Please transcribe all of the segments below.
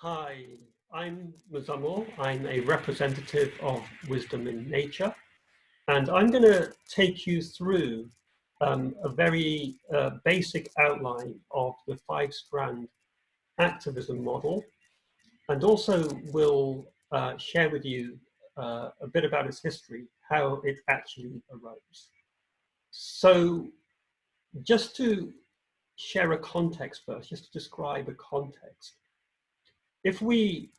Hi, I'm Muzamil. I'm a representative of Wisdom in Nature, and I'm going to take you through a very basic outline of the Five Strand Activism Model, and also will share with you a bit about its history, how it actually arose. So just to share a context first, just to describe a context. If we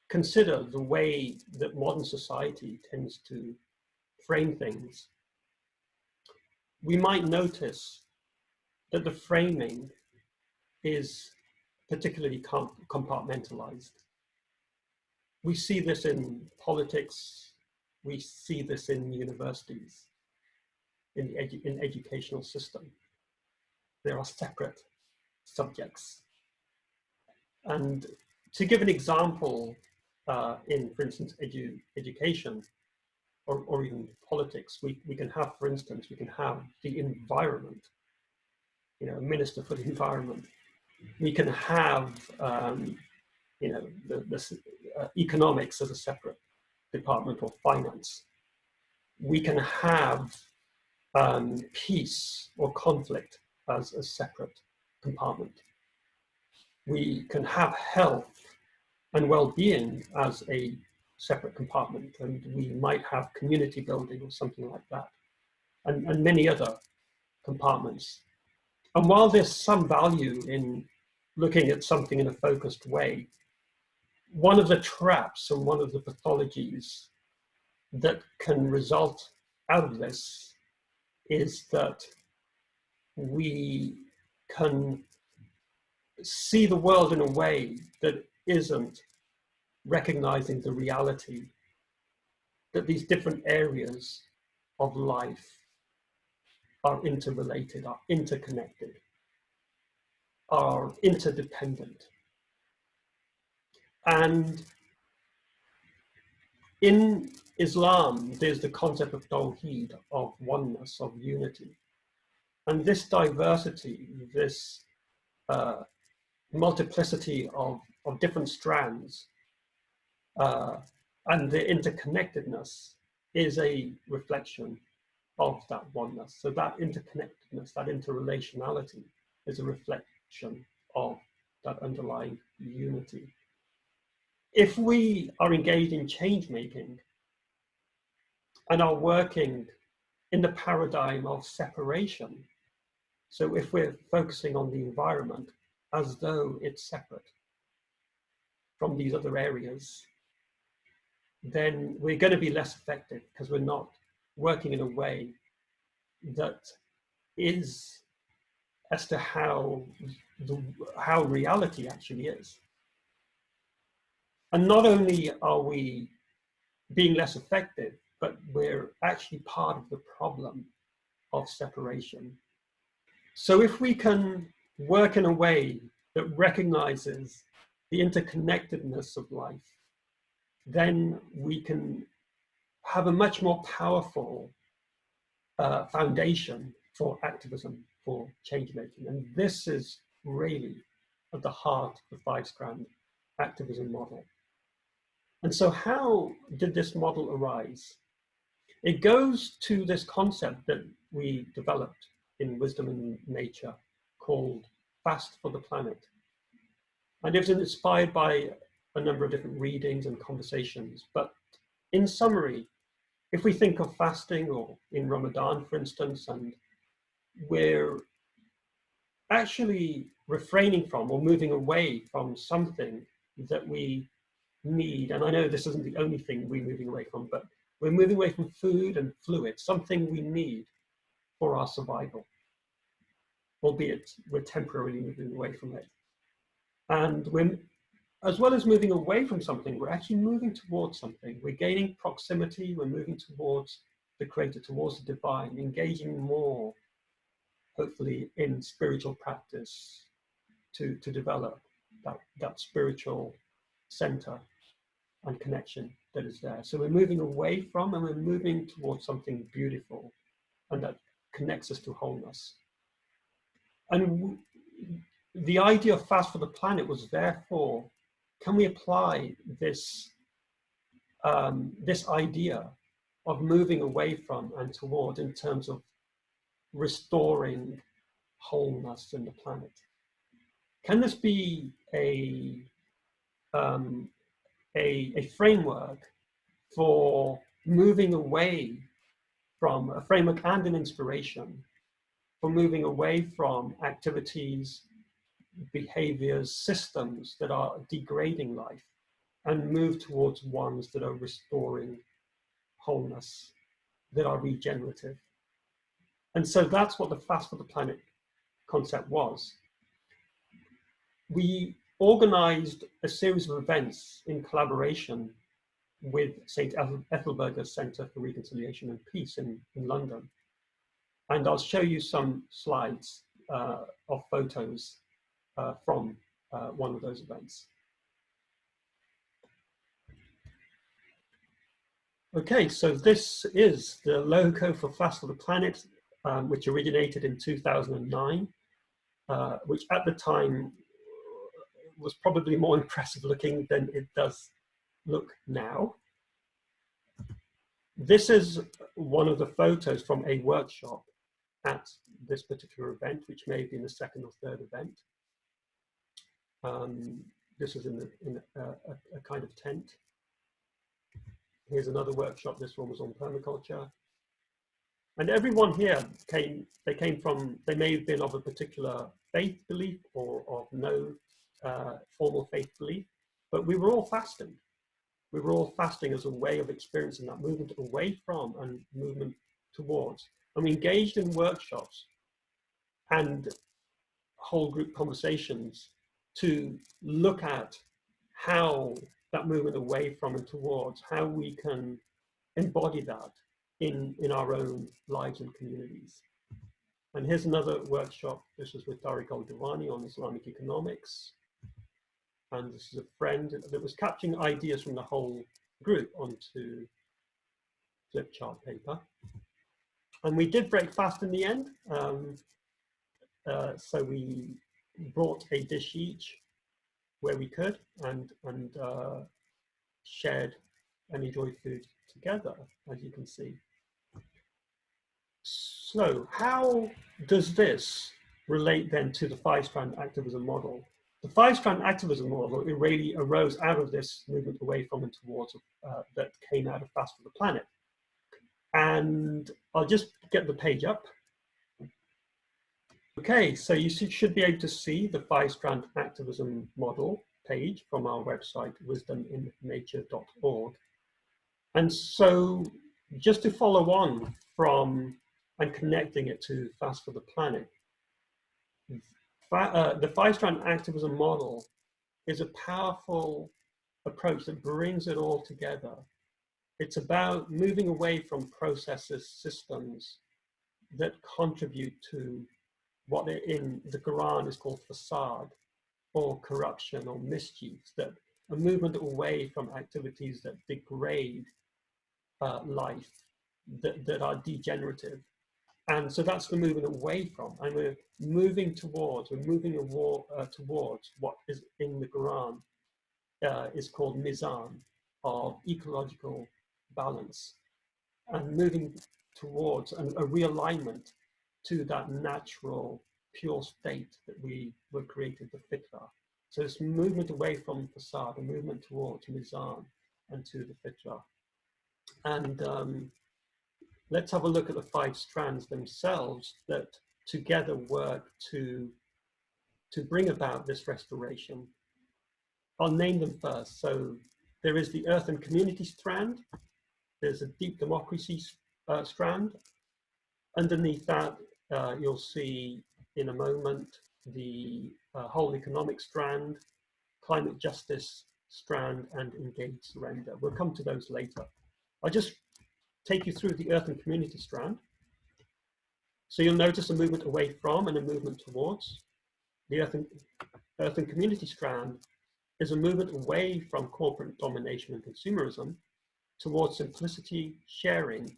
consider the way that modern society tends to frame things, we might notice that the framing is particularly compartmentalized. We see this in politics, we see this in universities, in the educational system. There are separate subjects. And to give an example, for instance, education, or even politics, we can have, for instance, we can have the environment, a minister for the environment. We can have, the economics as a separate department, or finance. We can have peace or conflict as a separate compartment. We can have health and well-being as a separate compartment, and we might have community building or something like that, and many other compartments. And while there's some value in looking at something in a focused way, one of the traps and one of the pathologies that can result out of this is that we can see the world in a way that isn't recognizing the reality that these different areas of life are interrelated, are interconnected, are interdependent. And in Islam, there's the concept of tawheed, of oneness, of unity. And this diversity, this multiplicity of different strands, and the interconnectedness is a reflection of that oneness. So that interconnectedness, that interrelationality is a reflection of that underlying unity. If we are engaged in change making and are working in the paradigm of separation, so if we're focusing on the environment as though it's separate from these other areas, then we're going to be less effective, because we're not working in a way that is as to how reality actually is. And not only are we being less effective, but we're actually part of the problem of separation. So if we can work in a way that recognizes the interconnectedness of life, then we can have a much more powerful foundation for activism, for change making. And this is really at the heart of the Five Strand Activism Model. And so how did this model arise? It goes to this concept that we developed in Wisdom in Nature called Fast for the Planet. And it was inspired by a number of different readings and conversations. But in summary, if we think of fasting, or in Ramadan, for instance, and we're actually refraining from or moving away from something that we need, and I know this isn't the only thing we're moving away from, but we're moving away from food and fluid, something we need for our survival, albeit we're temporarily moving away from it. And we're, as well as moving away from something, we're actually moving towards something. We're gaining proximity, we're moving towards the Creator, towards the divine, engaging more, hopefully, in spiritual practice to develop that spiritual center and connection that is there. So we're moving away from, and we're moving towards something beautiful, and that connects us to wholeness. And the idea of Fast for the Planet was therefore can we apply this, this idea of moving away from and toward in terms of restoring wholeness in the planet? Can this be a framework for moving away from a framework and an inspiration for moving away from activities, behaviors, systems that are degrading life and move towards ones that are restoring wholeness, that are regenerative? And so that's what the Fast for the Planet concept was. We organized a series of events in collaboration with St. Ethelberga's Centre for Reconciliation and Peace in London. And I'll show you some slides of photos from one of those events. Okay, so this is the logo for Fast for the Planet, which originated in 2009, which at the time was probably more impressive looking than it does look now. This is one of the photos from a workshop at this particular event, which may have been the second or third event. This is in a kind of tent. Here's another workshop. This one was on permaculture. And everyone here they may have been of a particular faith belief or of no formal faith belief, but we were all fasting. We were all fasting as a way of experiencing that movement away from and movement towards. And we engaged in workshops and whole group conversations to look at how that movement away from and towards, how we can embody that in our own lives and communities. And here's another workshop. This was with Tariq Al-Diwani on Islamic economics. And this is a friend that was capturing ideas from the whole group onto flip chart paper. And we did break fast in the end. So we brought a dish each where we could and shared and enjoyed food together, as you can see. So how does this relate then to the Five Strand Activism Model? The Five Strand Activism Model, it really arose out of this movement away from and towards that came out of Fast for the Planet. And I'll just get the page up. Okay, so you should be able to see the Five Strand Activism Model page from our website, wisdominnature.org. And so just to follow on from and connecting it to Fast for the Planet, the Five Strand Activism Model is a powerful approach that brings it all together. It's about moving away from processes, systems that contribute to what in the Quran is called fasad, or corruption or mischief, that a movement away from activities that degrade life, that are degenerative. And so that's the movement away from, and we're moving towards what is in the Quran is called mizan, of ecological balance, and moving towards a realignment to that natural, pure state that we were created, the fitrah. So it's movement away from fasad, a movement towards mizan and to the fitrah. And let's have a look at the five strands themselves that together work to bring about this restoration. I'll name them first. So there is the earth and community strand. There's a deep democracy strand. Underneath that, you'll see in a moment the whole economic strand, climate justice strand, and engaged surrender. We'll come to those later. I'll just take you through the earth and community strand. So you'll notice a movement away from and a movement towards. The earth and community strand is a movement away from corporate domination and consumerism towards simplicity, sharing,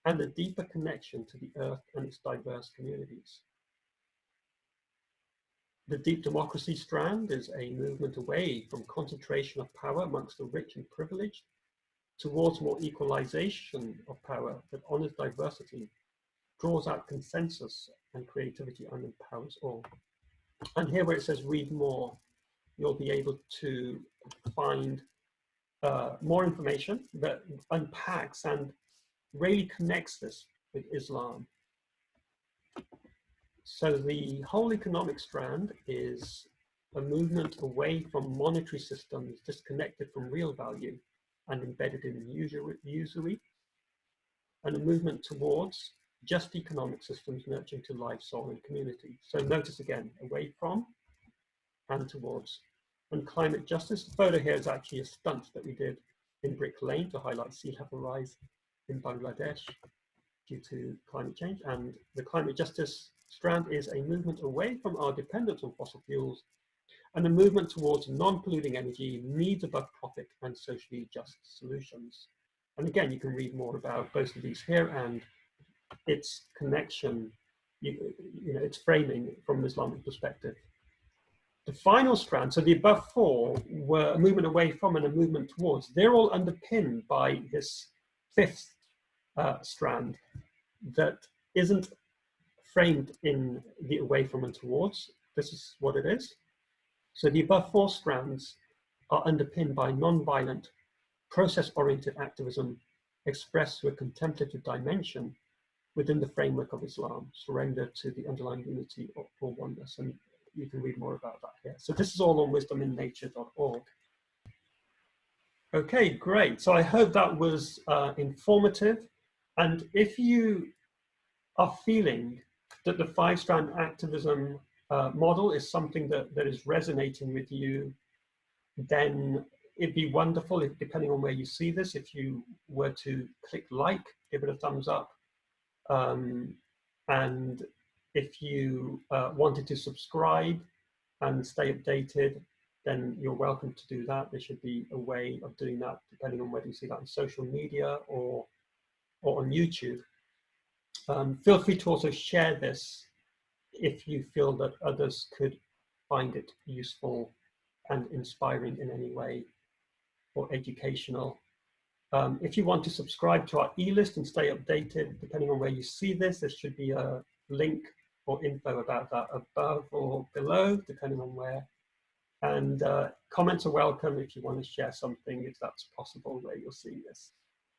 and a deeper connection to the earth and its diverse communities. The deep democracy strand is a movement away from concentration of power amongst the rich and privileged towards more equalization of power that honors diversity, draws out consensus and creativity, and empowers all. And here where it says read more, you'll be able to find more information that unpacks and really connects this with Islam. So the whole economic strand is a movement away from monetary systems disconnected from real value and embedded in usury, and a movement towards just economic systems nurturing to life, soul, and community. So notice again, away from and towards. And climate justice, the photo here is actually a stunt that we did in Brick Lane to highlight sea level rise in Bangladesh due to climate change. And the climate justice strand is a movement away from our dependence on fossil fuels and a movement towards non-polluting energy, needs above profit, and socially just solutions. And again, you can read more about both of these here and its connection, its framing from an Islamic perspective. The final strand, so the above four were a movement away from and a movement towards. They're all underpinned by this fifth strand that isn't framed in the away from and towards. This is what it is. So the above four strands are underpinned by non-violent, process-oriented activism expressed through a contemplative dimension within the framework of Islam, surrender to the underlying unity or oneness. And you can read more about that here. So this is all on wisdominnature.org. Okay, great. So I hope that was informative. And if you are feeling that the Five Strand Activism model is something that is resonating with you, then it'd be wonderful if, depending on where you see this, if you were to click like, give it a thumbs up. And if you wanted to subscribe and stay updated, then you're welcome to do that. There should be a way of doing that, depending on whether you see that on social media or on YouTube. Feel free to also share this if you feel that others could find it useful and inspiring in any way or educational. If you want to subscribe to our e-list and stay updated, depending on where you see this, there should be a link or info about that above or below, depending on where. And comments are welcome if you want to share something, if that's possible, where you're seeing this.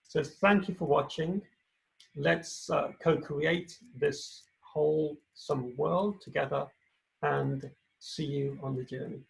So thank you for watching. Let's co-create this wholesome world together and see you on the journey.